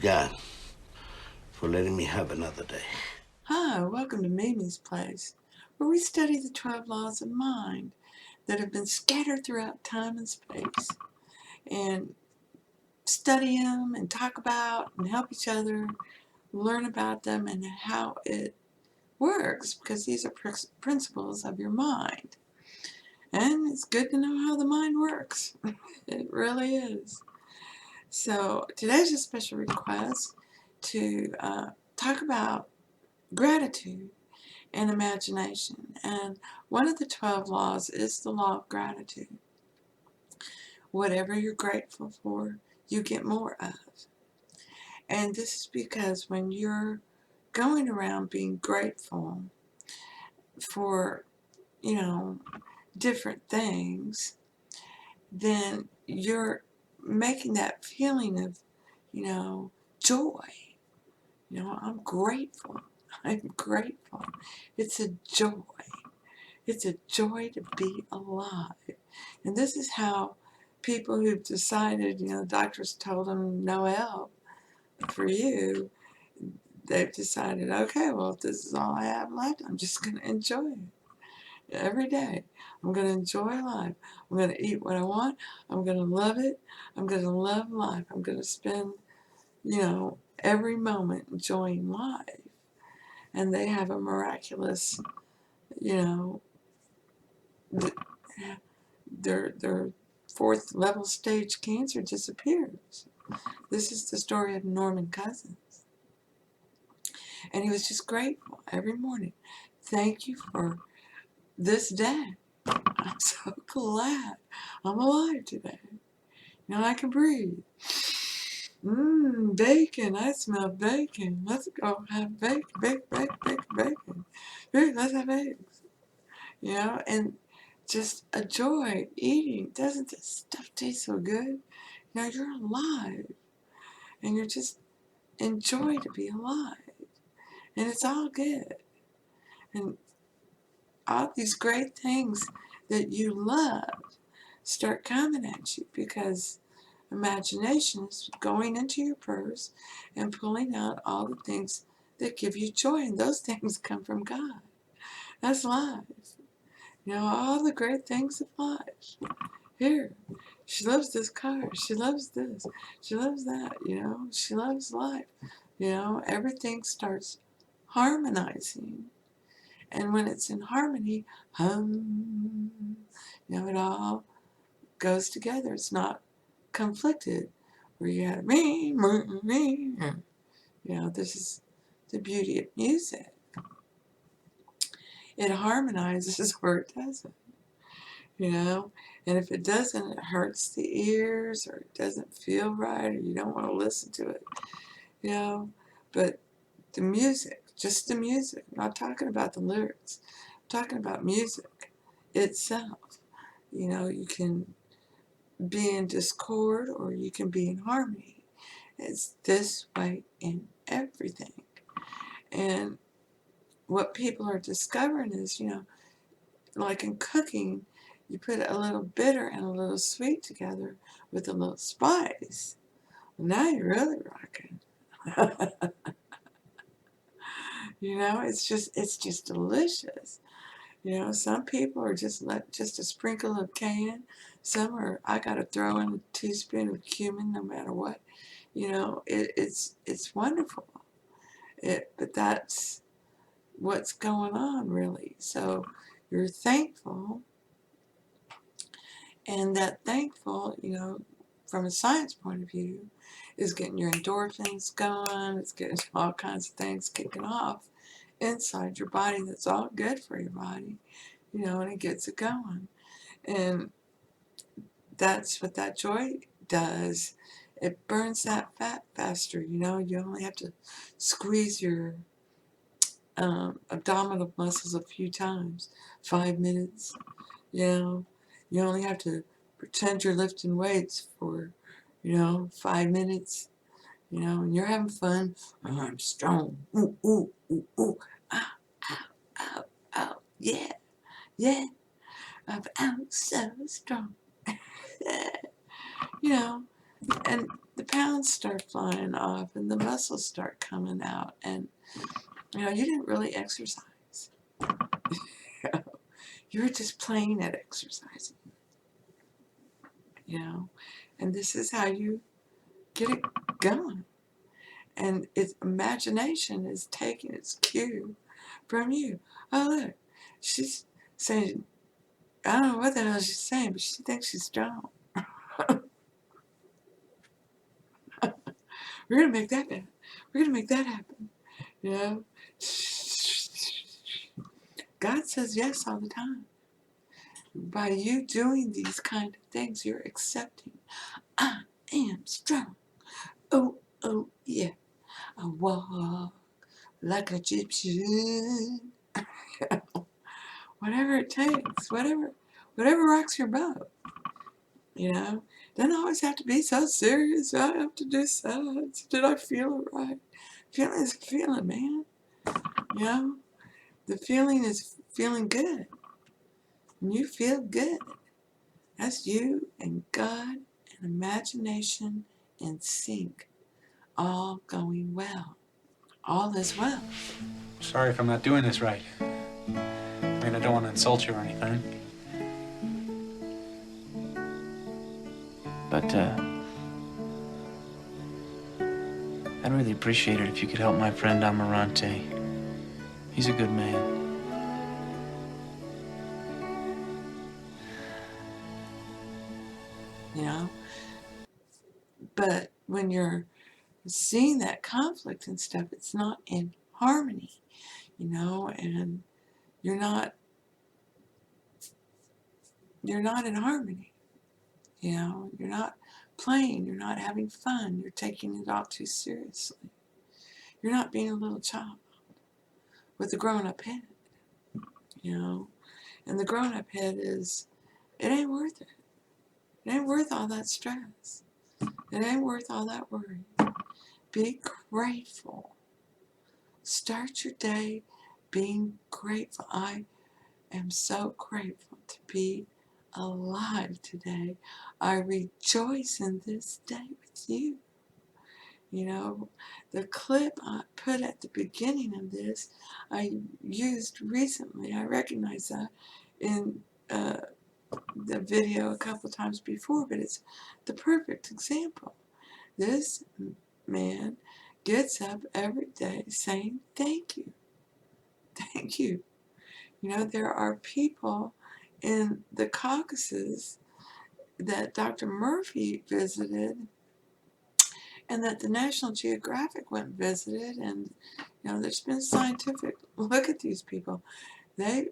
God, for letting me have another day. Hi, welcome to Mimi's Place, where we study the 12 laws of mind that have been scattered throughout time and space, and study them and talk about and help each other learn about them and how it works, because these are principles of your mind. And it's good to know how the mind works. It really is. So today's a special request to talk about gratitude and imagination. And one of the 12 laws is the law of gratitude. Whatever you're grateful for, you get more of. And this is because when you're going around being grateful for, you know, different things, then you're making that feeling of, joy. I'm grateful. I'm grateful. It's a joy. It's a joy to be alive. And this is how people who've decided, doctors told them no help for you, they've decided, okay, well, if this is all I have left, I'm just going to enjoy it every day. I'm going to enjoy life. I'm going to eat what I want. I'm going to love it. I'm going to love life. I'm going to spend, every moment enjoying life. And they have a miraculous, you know, their fourth level stage cancer disappears. This is the story of Norman Cousins. And he was just grateful every morning. Thank you for this day. I'm so glad I'm alive today. I can breathe. Bacon. I smell bacon. Let's go have bacon, bacon. Let's have eggs. And just a joy eating. Doesn't this stuff taste so good? You're alive, and you're just enjoy to be alive, and it's all good, and all these great things that you love start coming at you because imagination is going into your purse and pulling out all the things that give you joy, and those things come from God. That's life. All the great things of life. Here, she loves this car. She loves this. She loves that. She loves life. Everything starts harmonizing. And when it's in harmony, it all goes together. It's not conflicted where you have me, me, me. This is the beauty of music. It harmonizes where it doesn't. And if it doesn't, it hurts the ears, or it doesn't feel right, or you don't want to listen to it, but the music, just the music, I'm not talking about the lyrics, I'm talking about music itself. You can be in discord or you can be in harmony. It's this way in everything. And what people are discovering is, like in cooking, you put a little bitter and a little sweet together with a little spice. Well, now you're really rocking. It's just delicious. Some people are just a sprinkle of cayenne. Some are, I gotta throw in a teaspoon of cumin no matter what. It's wonderful. But that's what's going on, really. So you're thankful, and that thankful, from a science point of view, is getting your endorphins going. It's getting all kinds of things kicking off inside your body. That's all good for your body, and it gets it going. And that's what that joy does. It burns that fat faster. You only have to squeeze your abdominal muscles a few times. 5 minutes. You only have to pretend you're lifting weights for 5 minutes. And you're having fun. Oh, I'm strong. Ooh, ooh, ooh, ooh. Ow, ow, ow, ow. Yeah, yeah. I'm so strong. you know, and the pounds start flying off and the muscles start coming out, and you didn't really exercise. You were just playing at exercising, and this is how you get it going. And its imagination is taking its cue from you. Oh, look, she's saying, I don't know what the hell she's saying, but she thinks she's strong. We're going to make that happen. We're going to make that happen. God says yes all the time. By you doing these kind of things, you're accepting, I am strong. Oh, oh, yeah. I walk like an Egyptian. Whatever it takes, whatever rocks your boat. Doesn't always have to be so serious. I have to decide. Did I feel it right? Feeling is feeling, man. The feeling is feeling good. When you feel good, that's you and God and imagination in sync, all going well. All is well. Sorry if I'm not doing this right. I mean, I don't want to insult you or anything. But, I'd really appreciate it if you could help my friend Amarante. He's a good man. But when you're seeing that conflict and stuff, it's not in harmony, and you're not in harmony. You're not playing, you're not having fun, you're taking it all too seriously. You're not being a little child with a grown-up head, and the grown-up head is, it ain't worth it. It ain't worth all that stress. It ain't worth all that worry. Be grateful. Start your day being grateful. I am so grateful to be alive today. I rejoice in this day with you. The clip I put at the beginning of this, I used recently. I recognize that in the video a couple times before, but it's the perfect example. This man gets up every day saying thank you. Thank you. There are people in the Caucasus that Dr. Murphy visited and that the National Geographic went and visited, and there's been scientific look at these people. They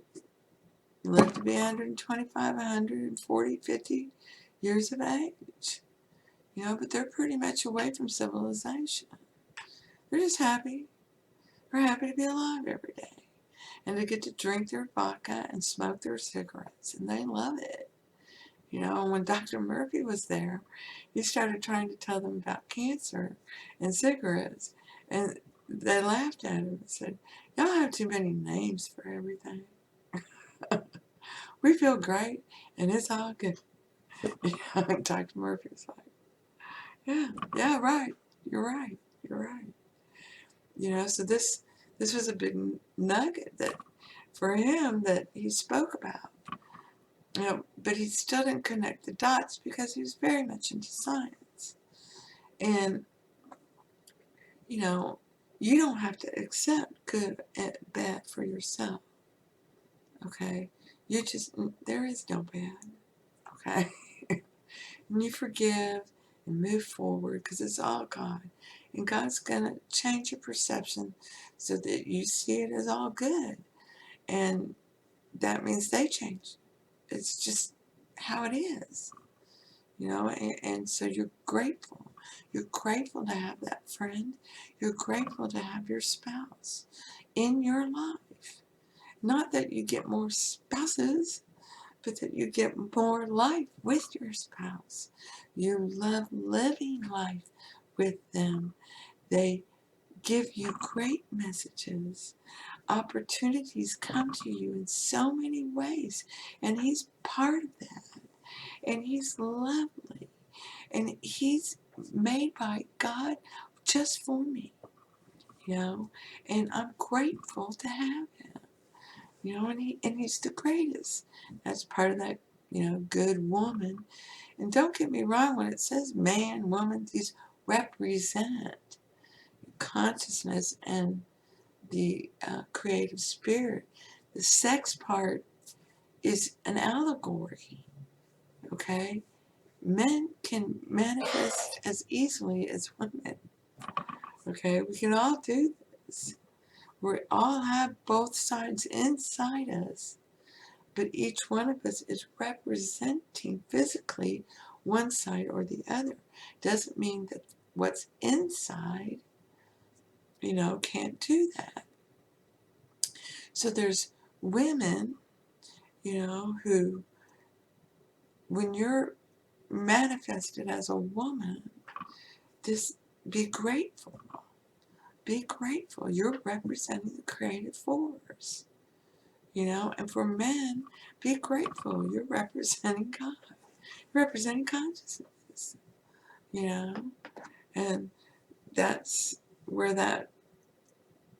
live to be 125, 140, 50 years of age. But they're pretty much away from civilization. They're just happy. They're happy to be alive every day and to get to drink their vodka and smoke their cigarettes, and they love it. When Dr. Murphy was there, he started trying to tell them about cancer and cigarettes, and they laughed at him and said, y'all have too many names for everything. We feel great, and it's all good. Dr. Murphy was like, yeah, right. You're right. So this was a big nugget that for him that he spoke about. But he still didn't connect the dots because he was very much into science. And, you don't have to accept good and bad for yourself. Okay? There is no bad. Okay? And you forgive and move forward because it's all God. And God's going to change your perception so that you see it as all good. And that means they change. It's just how it is, and so you're grateful. You're grateful to have that friend. You're grateful to have your spouse in your life. Not that you get more spouses, but that you get more life with your spouse. You love living life with them. They give you great messages. Opportunities come to you in so many ways, and he's part of that, and he's lovely, and he's made by God just for me, you know, and I'm grateful to have him, you know, and he's the greatest. That's part of that, you know, good woman. And don't get me wrong, when it says man, woman, these represent consciousness and the creative spirit. The sex part is an allegory, okay? Men can manifest as easily as women, okay? We can all do this. We all have both sides inside us, but each one of us is representing physically one side or the other. Doesn't mean that what's inside, you know, can't do that. So there's women, you know, who, when you're manifested as a woman, just be grateful. Be grateful. You're representing the creative force, you know. And for men, be grateful. You're representing God. You're representing consciousness, you know. And that's where that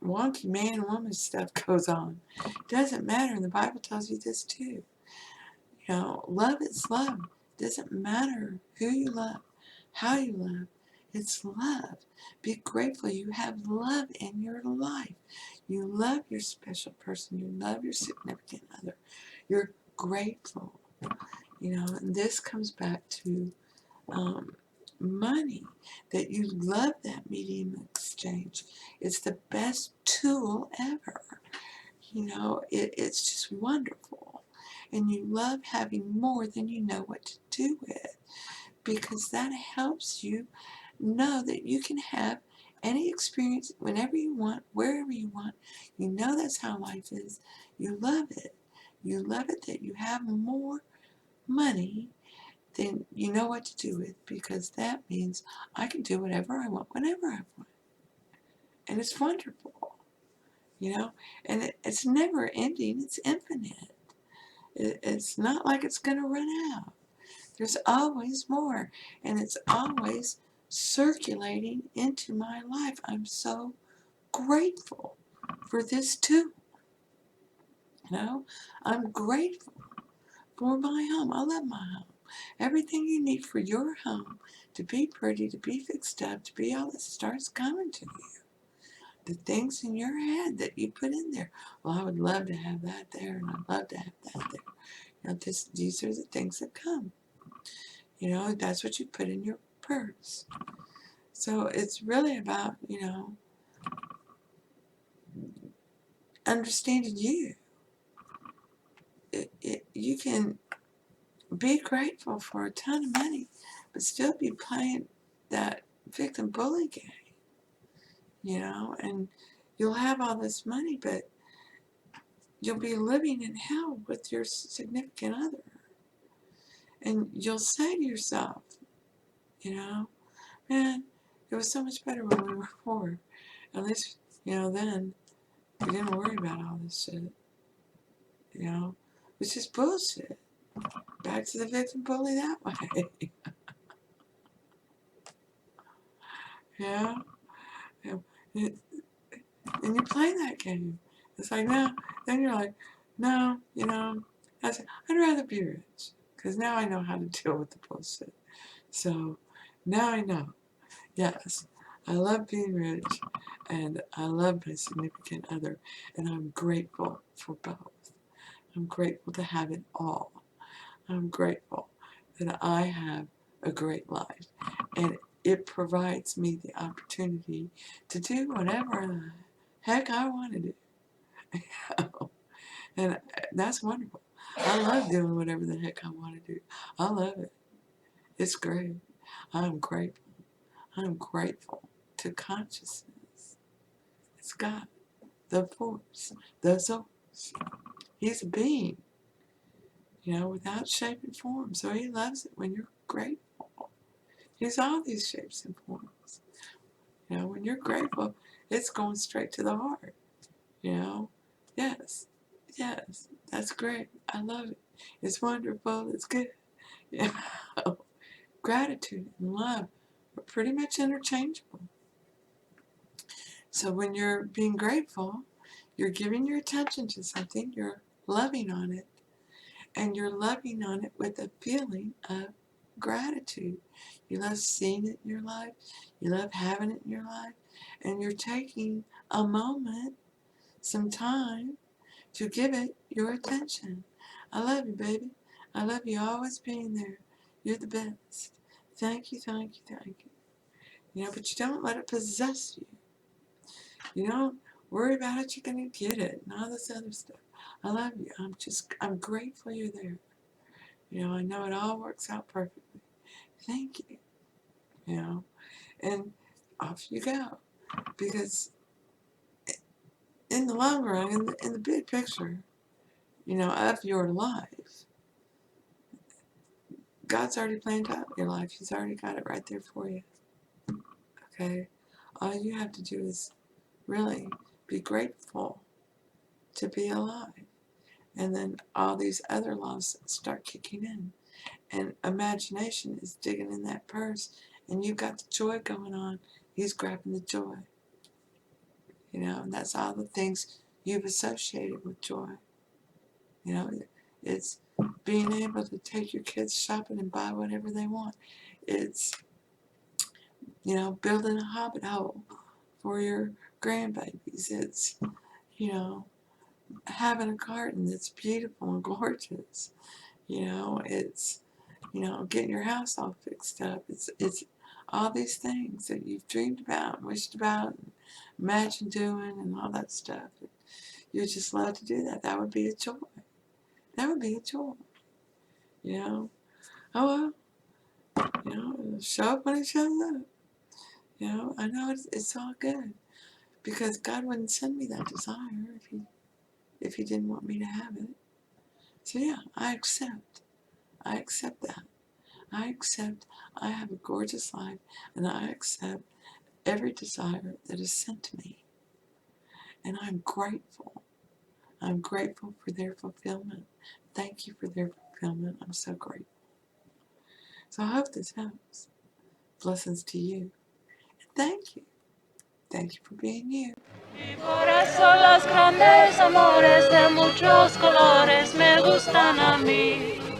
wonky man-woman stuff goes on. Doesn't matter. And the Bible tells you this too. You know, love is love. Doesn't matter who you love, how you love. It's love. Be grateful you have love in your life. You love your special person. You love your significant other. You're grateful. You know, and this comes back to money, that you love that medium exchange. It's the best tool ever. You know, it's just wonderful. And you love having more than you know what to do with, because that helps you know that you can have any experience whenever you want, wherever you want. You know that's how life is. You love it. You love it that you have more money than you know what to do with, because that means I can do whatever I want, whenever I want. And it's wonderful, you know? And it's never ending, it's infinite. It's not like it's going to run out. There's always more, and it's always circulating into my life. I'm so grateful for this too. You know, I'm grateful for my home. I love my home. Everything you need for your home to be pretty, to be fixed up, to be all that starts coming to you. The things in your head that you put in there. Well, I would love to have that there, and I'd love to have that there. You know, these are the things that come. You know, that's what you put in your purse. So it's really about, you know, understanding you. You can be grateful for a ton of money, but still be playing that victim bully game, you know, and you'll have all this money, but you'll be living in hell with your significant other. And you'll say to yourself, you know, man, it was so much better when we were poor. At least, you know, then we didn't worry about all this shit. You know, it's just bullshit. Back to the victim bully that way. Yeah? And you play that game. It's like, no. Then you're like, no, you know, I'd rather be rich. Because now I know how to deal with the bullshit. So now I know. Yes, I love being rich, and I love my significant other, and I'm grateful for both. I'm grateful to have it all. I'm grateful that I have a great life, and it provides me the opportunity to do whatever the heck I want to do. And that's wonderful. I love doing whatever the heck I want to do. I love it. It's great. I'm grateful. I'm grateful to consciousness. It's God, the force, the source. He's a being, you know, without shape and form. So he loves it when you're grateful. He's all these shapes and forms. You know, when you're grateful, it's going straight to the heart. You know, yes, yes, that's great. I love it. It's wonderful. It's good. You know, gratitude and love are pretty much interchangeable. So when you're being grateful, you're giving your attention to something, you're loving on it, and you're loving on it with a feeling of gratitude. You love seeing it in your life, you love having it in your life, and you're taking a moment, some time, to give it your attention. I love you, baby. I love you always being there. You're the best. Thank you, thank you, thank you. You know, but you don't let it possess you. You don't worry about it, you're going to get it, and all this other stuff. I love you. I'm grateful you're there. You know, I know it all works out perfectly. Thank you. You know, and off you go. Because in the long run, in the big picture, you know, of your life, God's already planned out your life. He's already got it right there for you. Okay? All you have to do is really be grateful to be alive. And then all these other laws start kicking in. And imagination is digging in that purse. And you've got the joy going on. He's grabbing the joy. You know, and that's all the things you've associated with joy. You know, it's being able to take your kids shopping and buy whatever they want. It's, you know, building a hobbit hole for your grandbabies. It's, you know, having a garden that's beautiful and gorgeous. You know, it's, you know, getting your house all fixed up. It's all these things that you've dreamed about and wished about and imagined doing and all that stuff. You just love to do that. That would be a joy. That would be a joy. You know? Oh, well, you know, it'll show up when it shows up. You know, I know it's all good. Because God wouldn't send me that desire if he didn't want me to have it. So yeah, I accept. I accept that. I accept I have a gorgeous life, and I accept every desire that is sent to me. And I'm grateful. I'm grateful for their fulfillment. Thank you for their fulfillment. I'm so grateful. So I hope this helps. Blessings to you. And thank you. Thank you for being you. Y por eso los grandes amores de muchos colores me gustan a mí.